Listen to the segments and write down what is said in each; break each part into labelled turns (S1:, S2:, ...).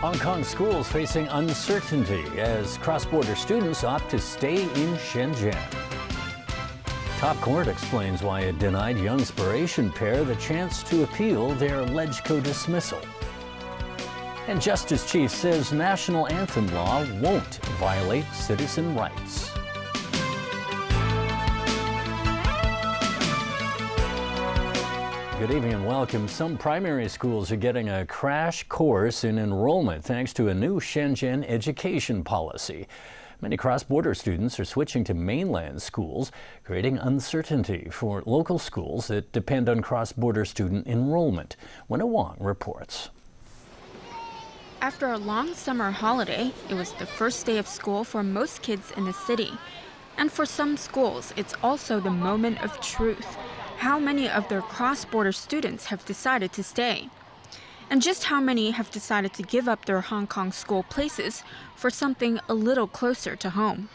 S1: Hong Kong schools facing uncertainty as cross-border students opt to stay in Shenzhen. Top court explains why it denied Youngspiration pair the chance to appeal their LegCo dismissal. And Justice Chief says national anthem law won't violate citizen rights. Good evening and welcome. Some primary schools are getting a crash course in enrollment thanks to a new Shenzhen education policy. Many cross-border students are switching to mainland schools, creating uncertainty for local schools that depend on cross-border student enrollment. Wenna Wong reports.
S2: After a long summer holiday, it was the first day of school for most kids in the city. And for some schools, it's also the moment of truth. How many of their cross-border students have decided to stay? And just how many have decided to give up their Hong Kong school places for something a little closer to home?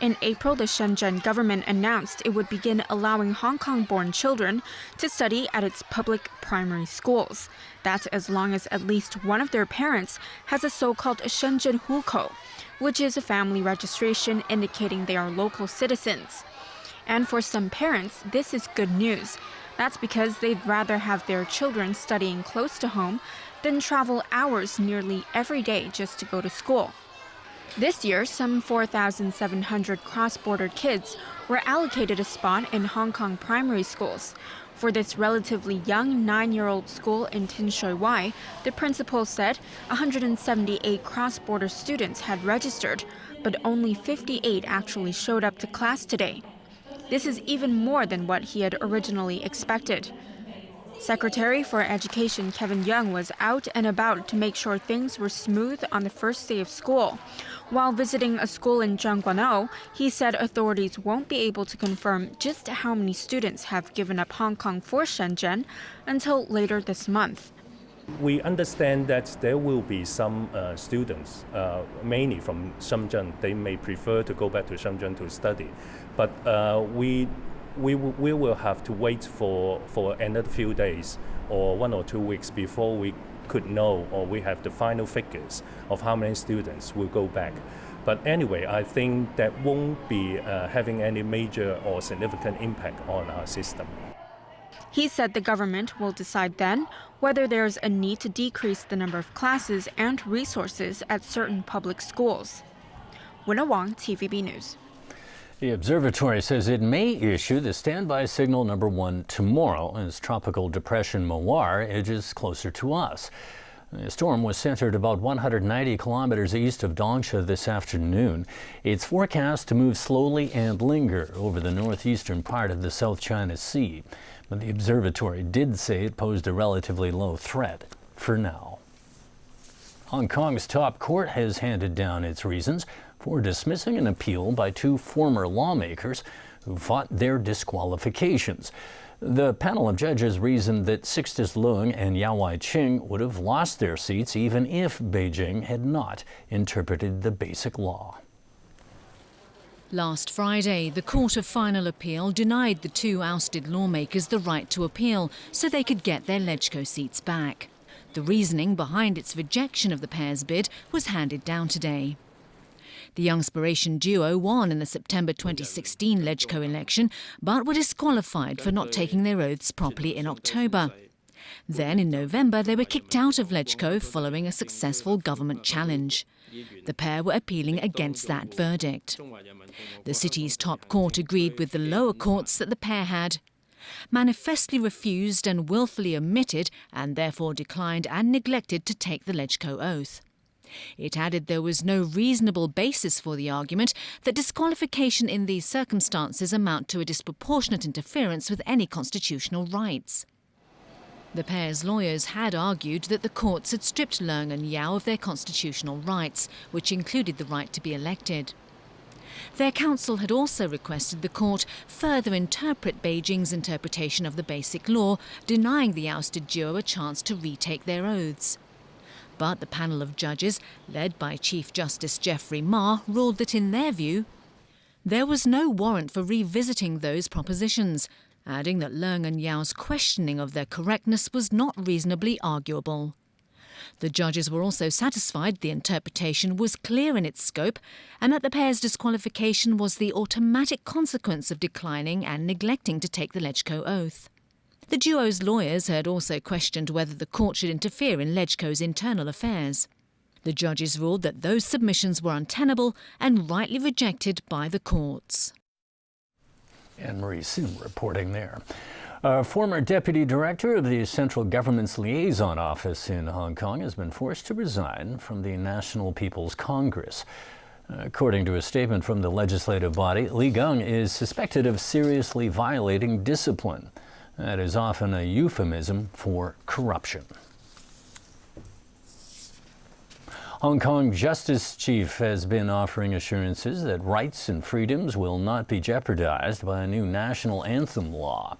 S2: In April, the Shenzhen government announced it would begin allowing Hong Kong-born children to study at its public primary schools. That's as long as at least one of their parents has a so-called Shenzhen Hukou, which is a family registration indicating they are local citizens. And for some parents, this is good news. That's because they'd rather have their children studying close to home than travel hours nearly every day just to go to school. This year, some 4,700 cross-border kids were allocated a spot in Hong Kong primary schools. For this relatively young 9-year-old school in Tin Shui Wai, the principal said 178 cross-border students had registered, but only 58 actually showed up to class today. This is even more than what he had originally expected. Secretary for Education Kevin Young was out and about to make sure things were smooth on the first day of school. While visiting a school in Zhangguanou, he said authorities won't be able to confirm just how many students have given up Hong Kong for Shenzhen until later this month.
S3: We understand that there will be some students, mainly from Shenzhen. They may prefer to go back to Shenzhen to study. But we will have to wait for another few days or 1 or 2 weeks before we could know, or we have the final figures of how many students will go back. But anyway, I think that won't be having any major or significant impact on our system.
S2: He said the government will decide then whether there's a need to decrease the number of classes and resources at certain public schools. Wenna Wong, TVB News.
S1: The observatory says it may issue the standby signal number 1 tomorrow as tropical depression Mawar edges closer to us. The storm was centered about 190 kilometers east of Dongsha this afternoon. It's forecast to move slowly and linger over the northeastern part of the South China Sea. But the observatory did say it posed a relatively low threat for now. Hong Kong's top court has handed down its reasons for dismissing an appeal by 2 former lawmakers who fought their disqualifications. The panel of judges reasoned that Sixtus Leung and Yao Wai-ching would have lost their seats even if Beijing had not interpreted the Basic Law.
S4: Last Friday, the Court of Final Appeal denied the 2 ousted lawmakers the right to appeal so they could get their LegCo seats back. The reasoning behind its rejection of the pair's bid was handed down today. The Youngspiration duo won in the September 2016 LegCo election, but were disqualified for not taking their oaths properly in October. Then, in November, they were kicked out of LegCo following a successful government challenge. The pair were appealing against that verdict. The city's top court agreed with the lower courts that the pair had manifestly refused and willfully omitted and therefore declined and neglected to take the LegCo oath. It added there was no reasonable basis for the argument that disqualification in these circumstances amount to a disproportionate interference with any constitutional rights. The pair's lawyers had argued that the courts had stripped Leung and Yao of their constitutional rights, which included the right to be elected. Their counsel had also requested the court further interpret Beijing's interpretation of the Basic Law, denying the ousted duo a chance to retake their oaths. But the panel of judges, led by Chief Justice Geoffrey Ma, ruled that in their view, there was no warrant for revisiting those propositions. adding that Leung and Yao's questioning of their correctness was not reasonably arguable. The judges were also satisfied the interpretation was clear in its scope and that the pair's disqualification was the automatic consequence of declining and neglecting to take the LegCo oath. The duo's lawyers had also questioned whether the court should interfere in LegCo's internal affairs. The judges ruled that those submissions were untenable and rightly rejected by the courts.
S1: Anne-Marie Sim reporting there. A former deputy director of the central government's liaison office in Hong Kong has been forced to resign from the National People's Congress. According to a statement from the legislative body, Li Gang is suspected of seriously violating discipline. That is often a euphemism for corruption. Hong Kong Justice Chief has been offering assurances that rights and freedoms will not be jeopardized by a new national anthem law.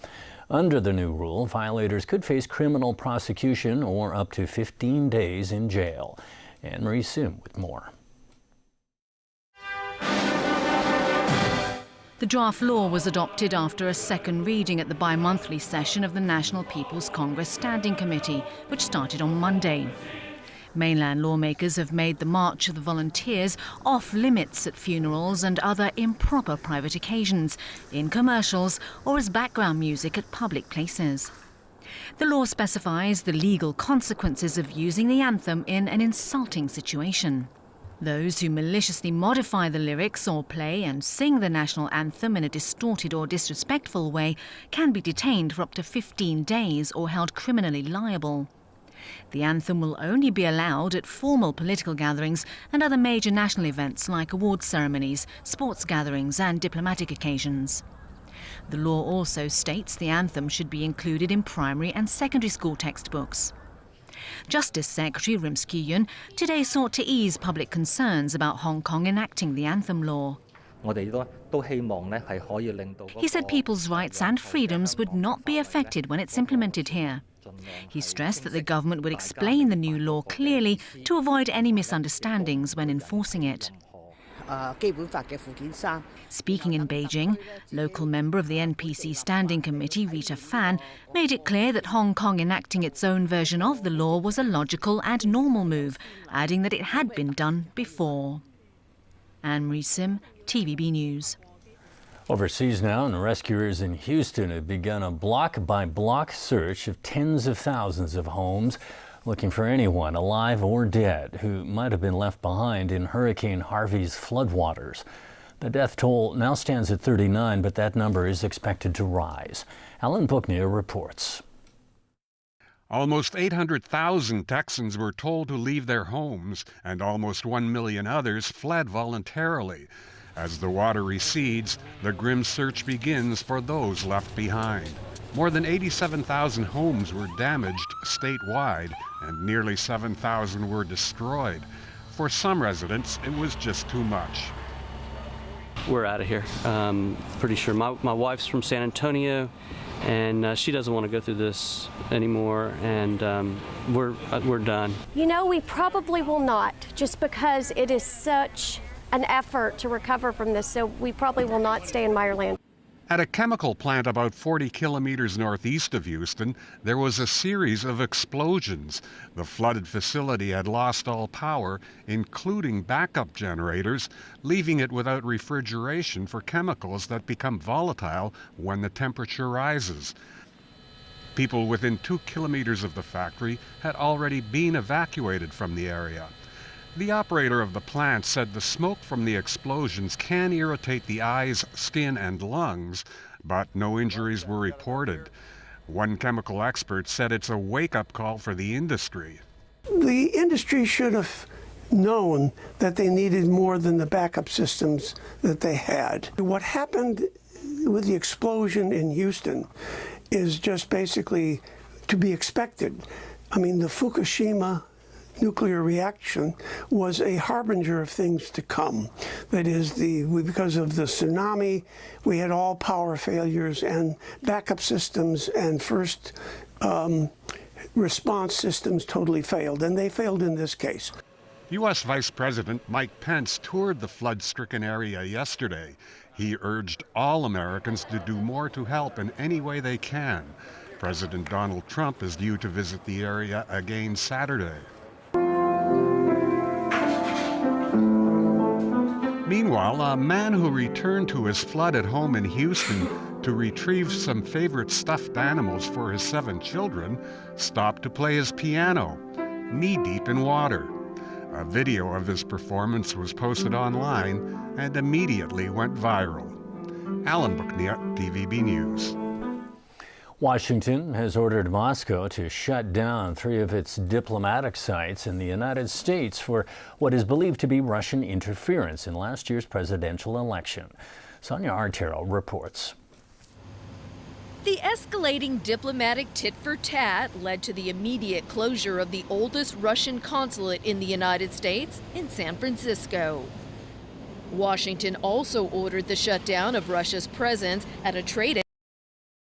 S1: Under the new rule, violators could face criminal prosecution or up to 15 days in jail. Anne-Marie Sim with more.
S4: The draft law was adopted after a second reading at the bi-monthly session of the National People's Congress Standing Committee, which started on Monday. Mainland lawmakers have made the March of the Volunteers off limits at funerals and other improper private occasions, in commercials or as background music at public places. The law specifies the legal consequences of using the anthem in an insulting situation. Those who maliciously modify the lyrics or play and sing the national anthem in a distorted or disrespectful way can be detained for up to 15 days or held criminally liable. The anthem will only be allowed at formal political gatherings and other major national events like awards ceremonies, sports gatherings and diplomatic occasions. The law also states the anthem should be included in primary and secondary school textbooks. Justice Secretary Rim Kee-yun today sought to ease public concerns about Hong Kong enacting the anthem law. He said people's rights and freedoms would not be affected when it's implemented here. He stressed that the government would explain the new law clearly to avoid any misunderstandings when enforcing it. Speaking in Beijing, local member of the NPC Standing Committee, Rita Fan, made it clear that Hong Kong enacting its own version of the law was a logical and normal move, adding that it had been done before. Anne-Marie Sim, TVB News.
S1: Overseas now, and rescuers in Houston have begun a block-by-block search of tens of thousands of homes, looking for anyone alive or dead who might have been left behind in Hurricane Harvey's floodwaters. The death toll now stands at 39, but that number is expected to rise. Alan Bookneer reports.
S5: Almost 800,000 Texans were told to leave their homes, and almost 1 million others fled voluntarily. As the water recedes, the grim search begins for those left behind. More than 87,000 homes were damaged statewide, and nearly 7,000 were destroyed. For some residents, it was just too much.
S6: We're out of here. Pretty sure. My wife's from San Antonio, and she doesn't want to go through this anymore, and we're done.
S7: You know, we probably will not, just because it is such an effort to recover from this, so we probably will not stay in Meyerland.
S5: At a chemical plant about 40 kilometers northeast of Houston, there was a series of explosions. The flooded facility had lost all power, including backup generators, leaving it without refrigeration for chemicals that become volatile when the temperature rises. People within 2 kilometers of the factory had already been evacuated from the area. The operator of the plant said the smoke from the explosions can irritate the eyes, skin, and lungs, but no injuries were reported. One chemical expert said it's a wake-up call for the industry.
S8: The industry should have known that they needed more than the backup systems that they had. What happened with the explosion in Houston is just basically to be expected. I mean, the Fukushima nuclear reaction was a harbinger of things to come. That is, because of the tsunami, we had all power failures and backup systems and first response systems totally failed, and they failed in this case.
S5: U.S. Vice President Mike Pence toured the flood-stricken area yesterday. He urged all Americans to do more to help in any way they can. President Donald Trump is due to visit the area again Saturday. Meanwhile, a man who returned to his flooded home in Houston to retrieve some favorite stuffed animals for his 7 children stopped to play his piano, knee-deep in water. A video of his performance was posted online and immediately went viral. Alan Buckniat, TVB News.
S1: Washington has ordered Moscow to shut down 3 of its diplomatic sites in the United States for what is believed to be Russian interference in last year's presidential election. Sonia Artero reports.
S9: The escalating diplomatic tit-for-tat led to the immediate closure of the oldest Russian consulate in the United States in San Francisco. Washington also ordered the shutdown of Russia's presence at a trade